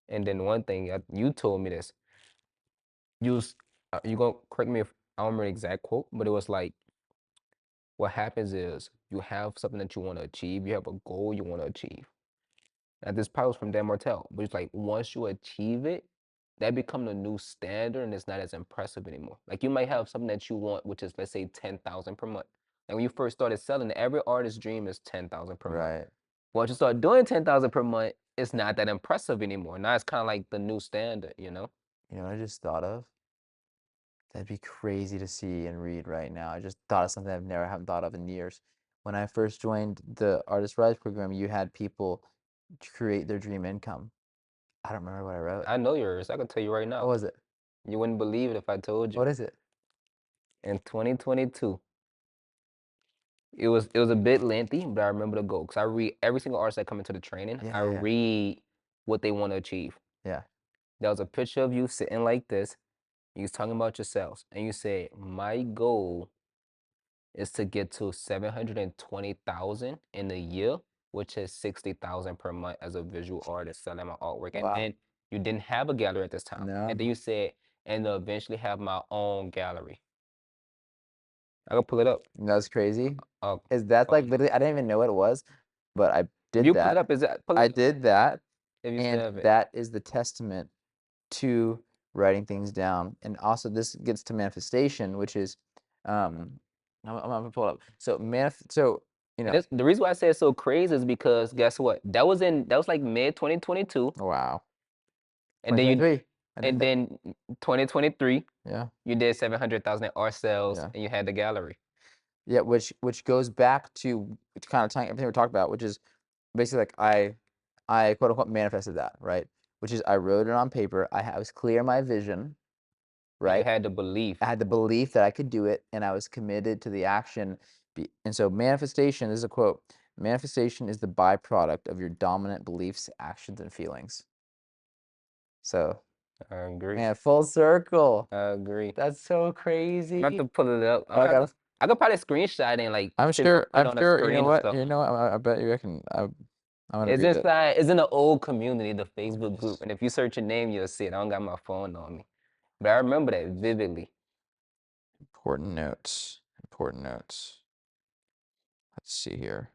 And then one thing you told me this, you gonna correct me if I don't remember the exact quote, but it was like, what happens is you have something that you want to achieve, you have a goal you want to achieve. Now this probably was from Dan Martell, but it's like once you achieve it, that become the new standard and it's not as impressive anymore. Like you might have something that you want, which is let's say 10,000 per month. And when you first started selling, every artist's dream is 10,000 per month. Right. Once you start doing 10,000 per month, it's not that impressive anymore. Now it's kind of like the new standard, you know? You know what I just thought of? That'd be crazy to see and read right now. I just thought of something haven't thought of in years. When I first joined the Artist Rise program, you had people create their dream income. I don't remember what I wrote. I know yours. I can tell you right What now. was it? You wouldn't believe it if I told you. What is it? In 2022, it was a bit lengthy, but I remember the goal because I read every single artist that come into the training. Yeah, I yeah, yeah. read what they want to achieve. Yeah. There was a picture of you sitting like this. You was talking about yourselves, and you said, "My goal is to get to 720,000 in a year, which is 60,000 per month as a visual artist selling my artwork." And Wow. then you didn't have a gallery at this time, and No, then you said, "And to eventually have my own gallery." I can pull it up. that's crazy. Uh, Is that like um, literally? I didn't even know what it was, but I if did you pull it that. up, is that pull I it up did that, if you still and have it. that is the testament to writing things down. And also, this gets to manifestation, which is, I'm gonna pull it up. So So you And know, this, the reason why I say it's so crazy is because guess what? That was like mid 2022, wow, and then you 2023. I did and that. then 2023 Yeah, you did 700,000 in art sales yeah, and you had the gallery. yeah. Which goes back to kind of tying everything we talked about, which is basically like I quote unquote manifested that, right? Which is I wrote it on paper. I was clear my vision, And you right? had the belief. I had the belief that I could do it, and I was committed to the action. And so, manifestation, this is a quote: manifestation is the byproduct of your dominant beliefs, actions, and feelings. So, I agree. man, full circle. I agree. That's so I'm about crazy. to pull it up. I got. I could probably screenshot it and like I'm put sure. it I'm on the sure. You know screen and what? stuff. You know. I bet you. I can. I'm gonna It's read it. inside. It's in the old community, the Let me Facebook group, just and if you search your name, you'll see it. I don't got my phone on me, but I remember that vividly. important notes. Important notes. Let's see here.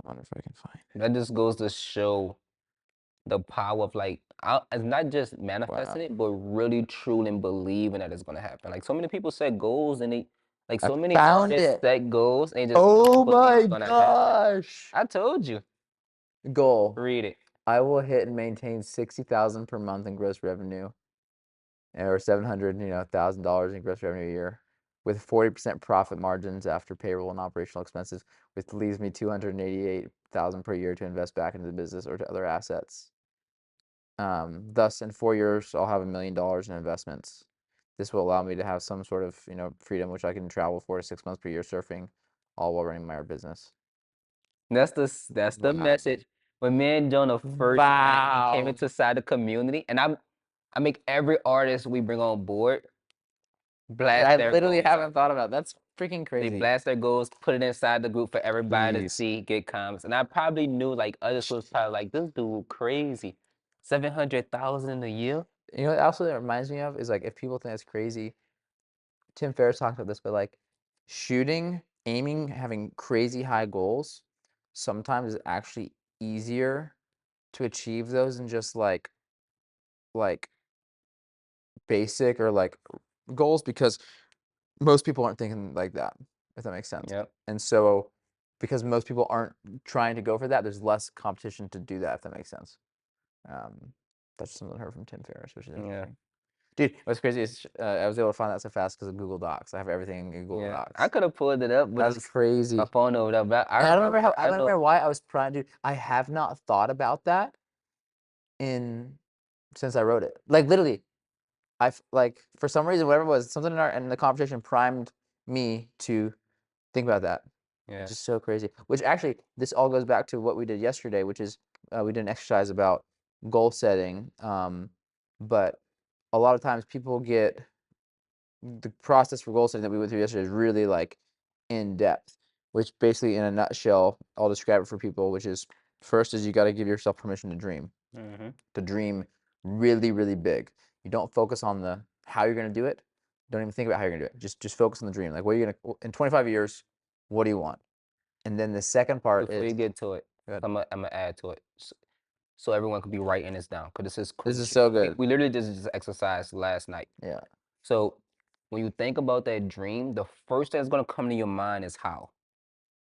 I wonder if I can find. That just goes to show the power of like it's not just manifesting Wow. it, but really truly believing that it's gonna happen. Like so many people set goals and they like I so many found artists it. set goals and they just don't Oh believe it's my gonna happen. gosh. I told you. Goal. Read it. I will hit and maintain 60,000 per month in gross revenue, or 700, $1,000 in gross revenue a year, with 40% profit margins after payroll and operational expenses, which leaves me 288,000 per year to invest back into the business or to other assets. Thus, in 4 years, I'll have $1 million in investments. This will allow me to have some sort of, freedom, which I can travel 4 to 6 months per year surfing, all while running my business. That's the Wow. message. When me and Jonah first met, he came Wow. inside the community, and I make every artist we bring on board blast I their literally goals haven't out. thought about that. That's freaking They crazy. blast their goals, put it inside the group for everybody to Jeez. see, get comments. And I probably knew like others was probably like, this dude crazy. 700,000 a year? You know what also that reminds me of is like if people think that's crazy, Tim Ferriss talked about this, but like shooting, aiming, having crazy high goals sometimes is actually easier to achieve those than just like basic or like goals because most people aren't thinking like that, if that makes sense. Yep. And so because most people aren't trying to go for that, there's less competition to do that, if that makes sense. Um, that's something I heard from Tim Ferriss, which is Yeah. interesting. Dude, what's crazy is I was able to find that so fast because of Google Docs. I have everything in Google Yeah. I Docs. could have pulled it up, but That's it's my crazy. phone over there. But I And I don't remember how remember, I I don't know. remember why I was trying to. I have not thought about that in since I wrote it. Like literally, like for some reason, whatever it was, something in the conversation primed me to think about that. Yeah. Just so crazy. Which actually, this all goes back to what we did yesterday, which is we did an exercise about goal setting. But a lot of times people get the process for goal setting that we went through yesterday is really like in depth, which basically in a nutshell, I'll describe it for people, which is first is you got to give yourself permission Mm-hmm. to dream really, really big. You don't focus on the how you're gonna do it. Don't even think about how you're gonna do it. Just focus on the dream. Like what are you gonna in 25 years, what do you want? And then the second part Before is you get to it, good. I'm gonna add to it. So everyone could be writing this down because this is This is crucial. so We, good. we literally did this exercise last night. Yeah. So when you think about that dream, the first thing that's gonna come to your mind is how.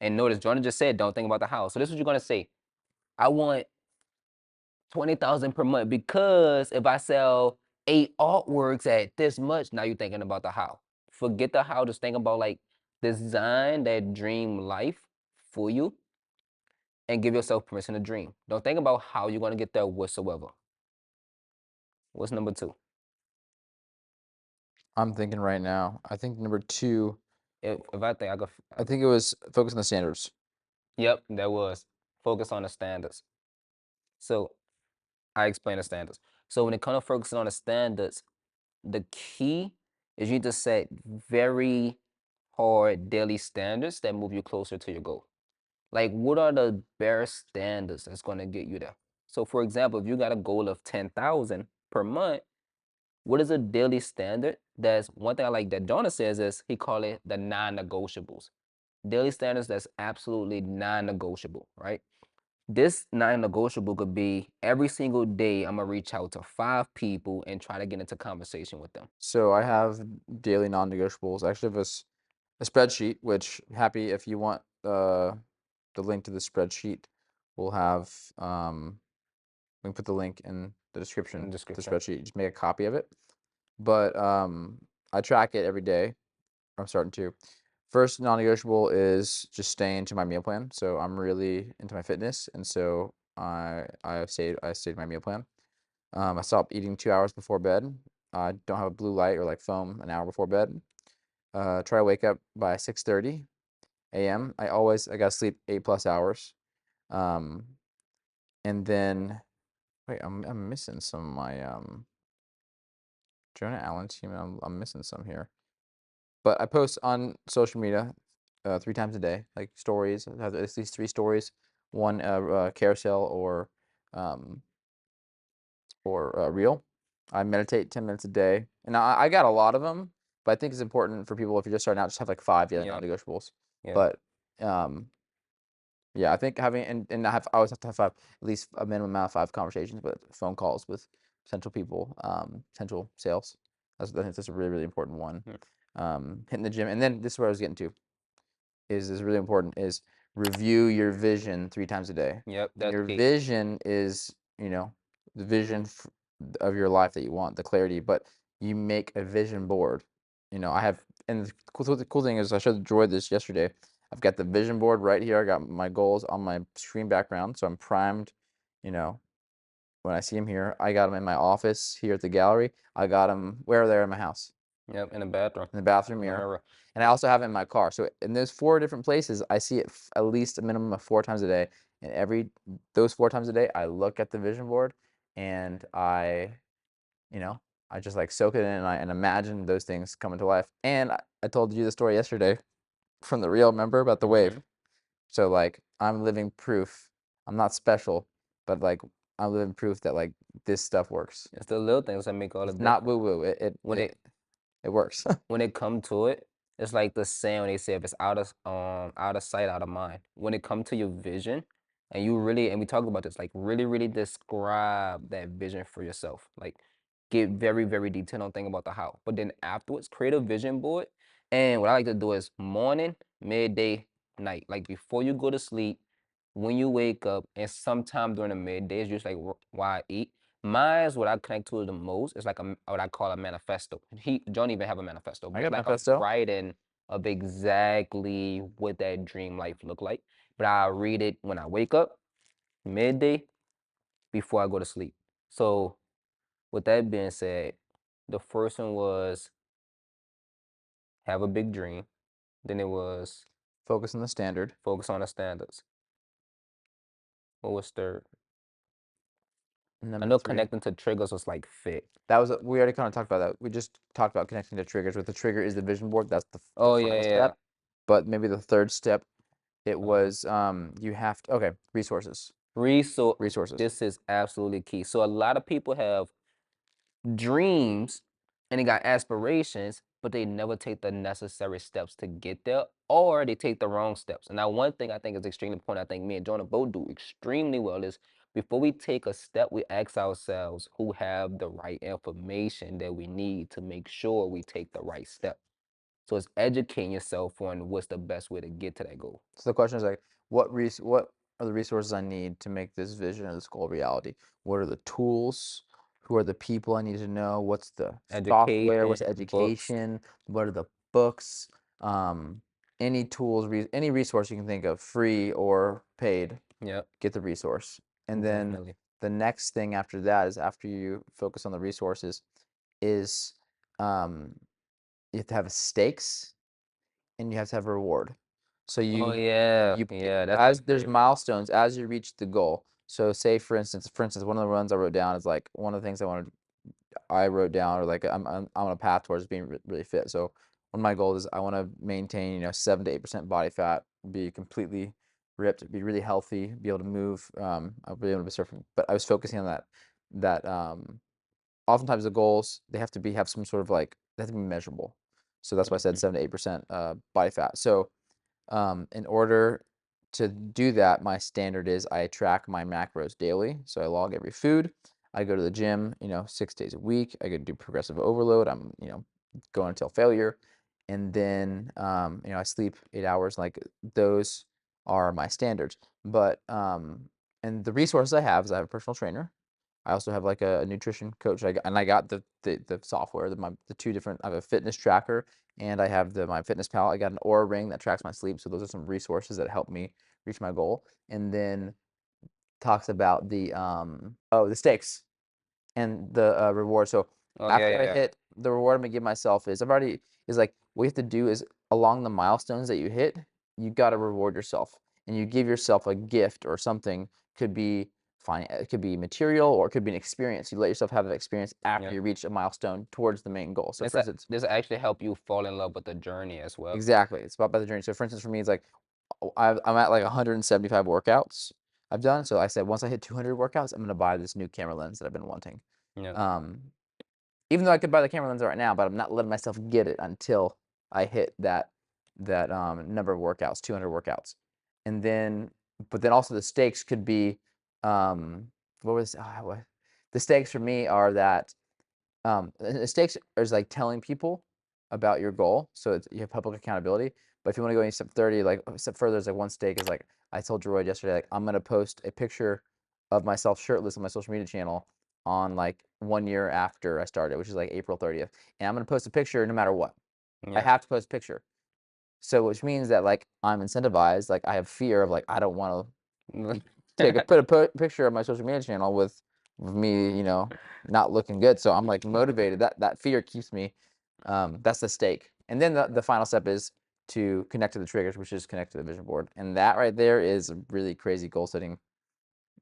And notice Jordan just said, don't think about the how. So this is what you're gonna say. I want 20,000 per month because if I sell 8 artworks at this much, now you're thinking about the how. Forget the how, just think about like design that dream life for you and give yourself permission to dream. Don't think about how you're gonna get there whatsoever. What's number two? I'm thinking right now. I think number two, If I think I could, I think it was focus on the standards. yep, that was focus on the standards. So I explain the standards. So when it comes to focusing on the standards, the key is you need to set very hard daily standards that move you closer to your goal. Like, what are the bare standards that's going to get you there? So, for example, if you got a goal of 10,000 per month, what is a daily standard? That's one thing I like that Jonah says is he call it the non-negotiables. Daily standards that's absolutely non-negotiable, right? This non-negotiable could be every single day I'm gonna reach out to 5 people and try to get into conversation with them. So I have daily non-negotiables. I actually have a spreadsheet, which happy if you want the link to the spreadsheet. We'll have we can put the link in the description In the to the description. spreadsheet. Just make a copy of it. But I track it every day. I'm starting to. First non-negotiable is just staying to my meal plan. So I'm really into my fitness, and so I stayed my meal plan. I stopped eating 2 hours before bed. I don't have a blue light or like foam an hour before bed. Try to wake up by 6:30 a.m. I gotta sleep 8+ hours. Um, and then wait, I'm missing some of my Jonah Allen team. I'm missing some here. But I post on social media 3 times a day, like stories. I have at least 3 stories, one carousel um, or reel. I meditate 10 minutes a day, and I got a lot of them. But I think it's important for people if you're just starting out, just have like 5 daily Yeah, non-negotiables. yeah. But um, Yeah, I think having and I always have to have at least a minimum amount of 5 conversations with phone calls with potential people, potential sales. I think that's a really, really important one. Mm. Hitting the gym, and then this is where I was getting to, is really important, is review your vision 3 times a day. Yep, And that's your key. vision is, the vision of your life that you want, the clarity, but you make a vision board. I have, and the cool thing is I showed Droid this yesterday. I've got the vision board right here. I got my goals on my screen background, so I'm primed, you know, when I see them here. I got them in my office here at the gallery. I got them where they're in my house, Yep, in the bathroom, in the bathroom in the mirror. mirror. And I also have it in my car. So in those 4 different places, I see it at least a minimum of 4 times a day. And those 4 times a day, I look at the vision board and you know, I just like soak it in and imagine those things coming to life. And I told you the story yesterday from the reel, remember about the wave? Mhm. So like I'm living proof. I'm not special, but like I'm living proof that like this stuff works. It's the little things that make all the It's not difference. woo woo. It When it it it works. when it come to it, it's like the saying when they say if it's out of sight, out of mind. When it come to your vision, and you really and we talked about this, like really describe that vision for yourself. Like get very detailed on think about the how. But then afterwards, create a vision board. And what I like to do is morning, midday, night. Like before you go to sleep, when you wake up, and sometime during the midday, it's just like why I eat. Mine's what I connect to the most is like what I call a manifesto. He don't even have a manifesto, I but got it's like a manifesto. writing of exactly what that dream life look like. But I read it when I wake up, midday, before I go to sleep. So with that being said, the first one was have a big dream. Then it was Focus on the standard. focus on the standards. What was third? I Number know 3. connecting to triggers was like fit. That was we already kind of talked about that. We just talked about connecting to triggers. With the trigger is the vision board. That's the Oh final yeah. step. But maybe the third step, it Um, was you have to, okay, resources. resource. Resources. This is absolutely key. So a lot of people have dreams and they got aspirations, but they never take the necessary steps to get there, or they take the wrong steps. And now, one thing I think is extremely important, I think me and Jonah both do extremely well, is before we take a step, we ask ourselves who have the right information that we need to make sure we take the right step. So it's educating yourself on what's the best way to get to that goal. So the question is like, what are the resources I need to make this vision or this goal reality? What are the tools? Who are the people I need to know? What's the software? Education, What's the books. education? What are the books? Um, any tools, any resource you can think of, free or paid, Yep, get the resource. And then definitely. the next thing after that is after you focus on the resources is um, you have to have stakes and you have to have a reward. So Oh you yeah, you yeah, that's my as there's favorite. milestones as you reach the goal. So say for instance, one of the runs I wrote down is like one of the things I wrote down, or like I'm on a path towards being really fit. So one of my goals is I want to maintain 7 to 8% body fat, be completely ripped, be really healthy, be able to move. I'll be able to be surfing, but I was focusing on that. Oftentimes the goals they have some sort of like they have to be measurable. So that's why I said Mhm. 7 to 8% body fat. So in order to do that, my standard is I track my macros daily. So I log every food. I go to the gym, 6 days a week. I go do progressive overload. I'm, going until failure. And then, I sleep 8 hours. Like those are my standards. But, and the resources I have is I have a personal trainer. I also have like a nutrition coach. I got the software, the 2 different, I have a fitness tracker and I have my fitness pal. I got an Aura ring that tracks my sleep. So those are some resources that help me reach my goal. And then talks about the stakes and the reward. So Oh yeah, after yeah, I yeah. hit the reward, I'm gonna give myself is like what you have to do is along the milestones that you hit, you got to reward yourself, and you give yourself a gift or something. Could be fine. It could be material or it could be an experience. You let yourself have that experience after Yep. you reach a milestone towards the main goal. So This for instance, this actually help you fall in love with the journey as well. exactly, it's about the journey. So for instance, for me, it's like I'm at like 175 workouts I've done. So I said once I hit 200 workouts, I'm gonna buy this new camera lens that I've been wanting. Yep. Um, Even though I could buy the camera lens right now, but I'm not letting myself get it until I hit that number of workouts, 200 workouts. And then but then also the stakes could be, what was what the stakes for me are that, the stakes is like telling people about your goal, so it's you have public accountability. But if you want to go any step 30, like a step further, is like one stake is like I told Jaroid yesterday, like I'm gonna post a picture of myself shirtless on my social media channel on like 1 year after I started, which is like April 30th, and I'm gonna post a picture no matter what. I Yeah. have to post a picture. So which means that like I'm incentivized, like I have fear of like I don't want to put a picture of my social media channel with me, not looking good. So I'm like motivated. That fear keeps me. That's the stake. And then the final step is to connect to the triggers, which is connect to the vision board. And that right there is a really crazy goal setting,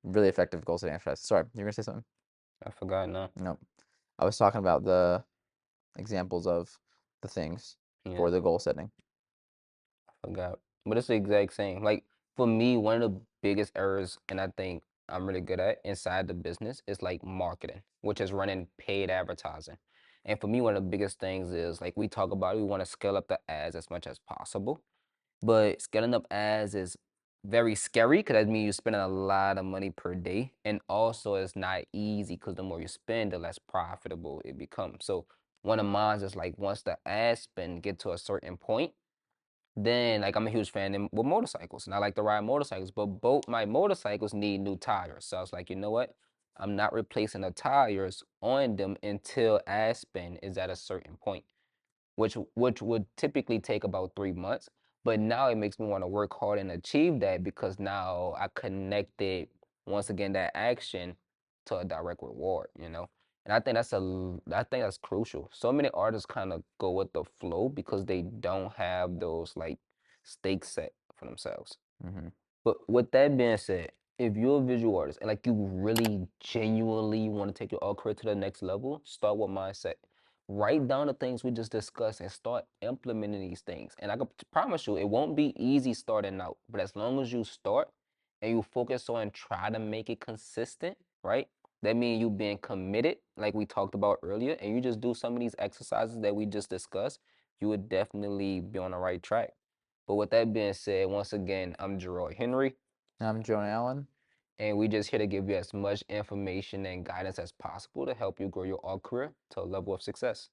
really effective goal setting exercise. Sorry, you're gonna say something? I forgot now. No, I was talking about the examples of the things Yeah. for the goal setting. Forgot. But it's the exact same. Like for me, one of the biggest errors, and I think I'm really good at inside the business, is like marketing, which is running paid advertising. And for me, one of the biggest things is like we talk about, we want to scale up the ads as much as possible. But scaling up ads is very scary because that means you're spending a lot of money per day. And also it's not easy because the more you spend, the less profitable it becomes. So one of mine is like once the ad spend get to a certain point, then, like, I'm a huge fan with motorcycles, and I like to ride motorcycles, but both my motorcycles need new tires. So I was like, you know what? I'm not replacing the tires on them until Aspen is at a certain point, which would typically take about 3 months. But now it makes me want to work hard and achieve that because now I connected once again that action to a direct reward, you know. And I think that's crucial. So many artists kind of go with the flow because they don't have those like stakes set for themselves. Hmm. But with that being said, if you're a visual artist and like you really genuinely want to take your art career to the next level, start with mindset. Write down the things we just discussed and start implementing these things. And I can promise you, it won't be easy starting out, but as long as you start and you focus on try to make it consistent, right? That means you being committed, like we talked about earlier, and you just do some of these exercises that we just discussed, you would definitely be on the right track. But with that being said, once again, I'm Jaroid Henry, I'm Jonah Allen. and we just here to give you as much information and guidance as possible to help you grow your art career to a level of success.